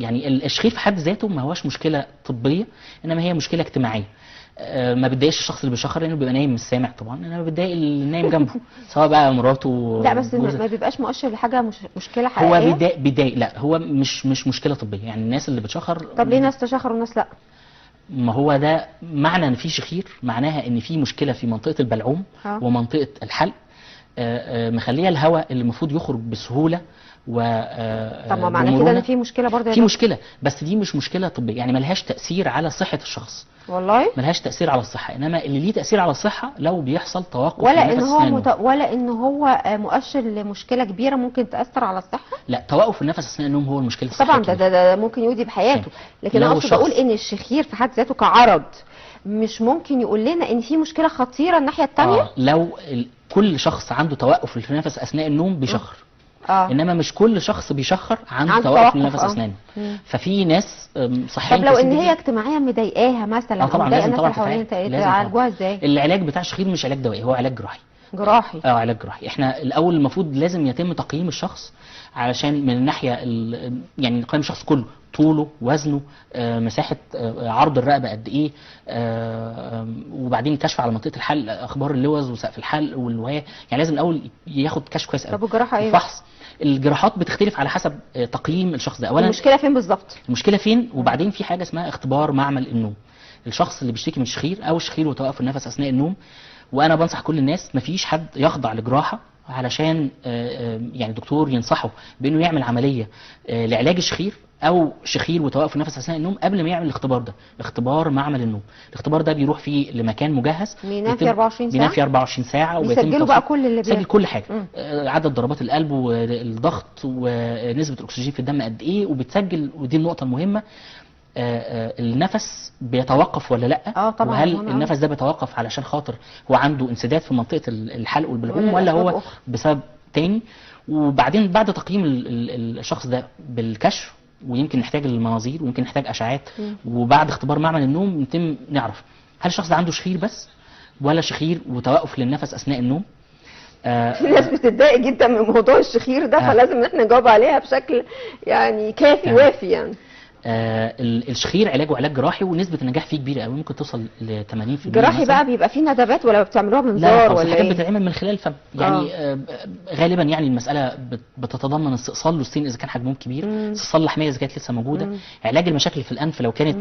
يعني الشخير في حد ذاته ما هوش مشكله طبيه، انما هي مشكله اجتماعيه. ما بتضايقش الشخص اللي بيشخر لانه بيبقى نايم مش سامع طبعا، انما بتضايق اللي نايم جنبه سواء بقى مراته. لا بس ما بيبقاش مؤشر لحاجه مشكله حقيقيه. هو بيضايق، لا هو مش مشكله طبيه، يعني الناس اللي بتشخر. طب ليه ناس تشخر وناس لا؟ ما هو ده معنى ان في شخير، معناها ان في مشكله في منطقه البلعوم ومنطقه الحلق، مخليه الهواء اللي المفروض يخرج بسهوله و طب ما معنى كده ان في مشكله برضه؟ في مشكله، بس دي مش مشكله طبيه، يعني ملهاش تاثير على صحه الشخص. والله ملهاش تاثير على الصحه، انما اللي ليه تاثير على الصحه لو بيحصل توقف ولا ان هو ولا ان هو مؤشر لمشكله كبيره ممكن تاثر على الصحه. لا، توقف النفس اثناء النوم هو المشكله الصحيه طبعا. ده ممكن يودي بحياته، لكن انا اقصد اقول ان الشخير في حد ذاته كعرض مش ممكن يقول لنا ان في مشكله خطيره الناحيه الثانيه. لو كل شخص عنده توقف في النفس اثناء النوم بيشخر. انما مش كل شخص بيشخر عنده توقف للنفس اثناء النوم. ففي ناس صحيين. طب لو ان هي اجتماعيا مضايقاها مثلا، طبعا لازم طبعا تعالجوها ازاي؟ العلاج بتاع الشخير مش علاج دوائي، هو علاج جراحي. علاج جراحي. احنا الاول المفروض لازم يتم تقييم الشخص علشان من الناحيه يعني نقيم الشخص كله، طوله، وزنه، مساحه عرض الرقبه قد ايه، وبعدين كشف على منطقه الحلق، اخبار اللوز وسقف الحلق والوهايه، يعني لازم الاول ياخد كشف كويس قوي. طب الجراحه ايه؟ فحص. الجراحات بتختلف على حسب تقييم الشخص ده. اولا المشكله فين بالظبط؟ المشكله فين، وبعدين في حاجه اسمها اختبار معمل النوم. الشخص اللي بيشتكي من الشخير او الشخير وتوقف النفس اثناء النوم، وانا بنصح كل الناس مفيش حد يخضع لجراحه علشان يعني الدكتور ينصحه بانه يعمل عمليه لعلاج الشخير او شخير وتوقف النفس اثناء النوم قبل ما يعمل الاختبار ده، اختبار معمل النوم. الاختبار ده بيروح فيه لمكان مجهز، بينام فيه 24 ساعه، بينام فيه 24 ساعه، وبيسجلوا بقى كل اللي بيسجل كل حاجه، عدد ضربات القلب والضغط ونسبه الاكسجين في الدم قد ايه، وبتسجل، ودي النقطه المهمه، النفس بيتوقف ولا لا، طبعا. وهل النفس ده بيتوقف علشان خاطر هو عنده انسداد في منطقه الحلق والبلعوم ولا هو بسبب تاني. وبعدين بعد تقييم الشخص ده بالكشف، ويمكن نحتاج المناظير ويمكن نحتاج اشعاعات، وبعد اختبار معمل النوم نتم نعرف هل الشخص ده عنده شخير بس ولا شخير وتوقف للنفس اثناء النوم. في ناس بتتضايق جدا من موضوع الشخير ده، فلازم ان احنا نجاوب عليها بشكل يعني كافي وافي يعني. الشخير علاجه علاج جراحي، ونسبه النجاح فيه كبيره قوي، ممكن توصل ل 80%. جراحي بقى بيبقى فيه ندبات ولا بتعملوها بمنظار ولا ايه؟ لا، بتتعمل من خلال الفم يعني. غالبا يعني المساله بتتضمن استئصال للسين اذا كان حجمهم كبير، استئصال اللحميه اذا كانت لسه موجوده، علاج المشاكل في الانف لو كانت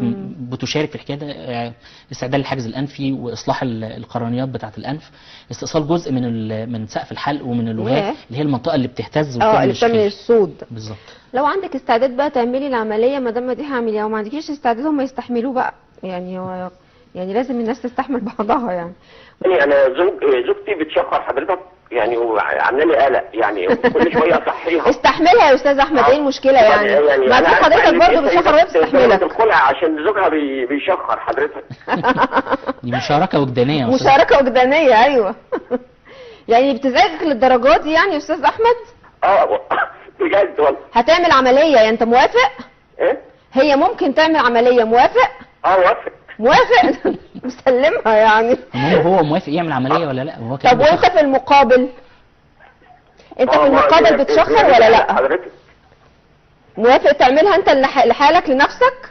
بتشارك في الحكايه ده، استعدال الحاجز الانفي واصلاح القرنيات بتاعه الانف، استئصال جزء من سقف الحلق ومن الوهاء اللي هي المنطقه اللي بتهتز اللي بتعمل الصوت بالظبط. لو عندك استعداد بقى تعملي العمليه مدام دي هعمليها، وما عندكيش استعداد هم يستحملوه بقى، يعني هو يعني لازم الناس تستحمل بعضها يعني. انا زوجتي بتشخر حضرتك يعني، وعامله لي قلق يعني، كل شويه اصحيها. استحملها يا استاذ احمد، ايه المشكله يعني ما في حضرتك برضه بتشخر وهي بتستحملك. الخلع عشان زوجها بيشخر حضرتك. دي مشاركه وجدانيه. مشاركه وجدانيه، ايوه. يعني بتزعجك للدرجات دي يعني يا استاذ احمد؟ بجد والله. هتعمل عمليه يعني، انت موافق؟ ايه؟ هي ممكن تعمل عمليه، موافق؟ موافق. مسلمها يعني. هو موافق يعمل عمليه ولا لا؟ هو طب وانت في المقابل؟ انت في المقابل بتشخر ولا لا؟ حضرتك موافق تعملها انت لحالك لنفسك؟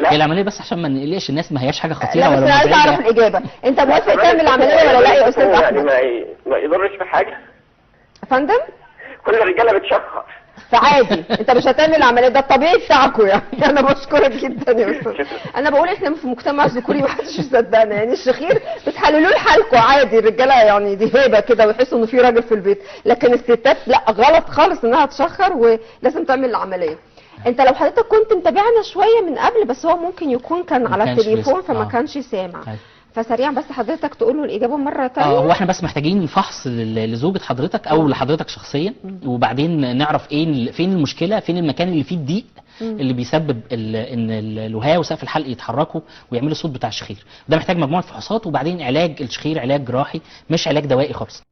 هي العمليه بس عشان ما نقلقش الناس، ما هياش حاجه خطيره ولا. لا بس انا عايز اعرف الاجابه، انت موافق تعمل عمليه ولا لا يا استاذ احمد؟ ما يضرش في حاجه يا فندم. كل الرجاله بتشخر فعادي انت مش هتعمل عمليه، ده الطبيعي بتاعكم يعني. انا بشكرك جدا يا استاذ. انا بقول احنا في مجتمع ذكوري محدش يصدقنا يعني، الشخير بتحللوا لحالكم عادي، الرجاله يعني دي هيبه كده ويحسوا انه في راجل في البيت، لكن الستات لا، غلط خالص انها تشخر ولازم تعمل العمليه. انت لو حضرتك كنت متابعنا شويه من قبل، بس هو ممكن يكون كان على التليفون فما كانش سامع. فسريعا بس حضرتك تقول له الاجابه مره ثانيه. هو احنا بس محتاجين فحص لزوجة حضرتك او لحضرتك شخصيا، وبعدين نعرف ايه فين المشكله، فين المكان اللي فيه الضيق اللي بيسبب ان الوهاء وسقف الحلق يتحركوا ويعملوا الصوت بتاع الشخير. ده محتاج مجموعه فحوصات، وبعدين علاج الشخير علاج جراحي مش علاج دوائي خالص.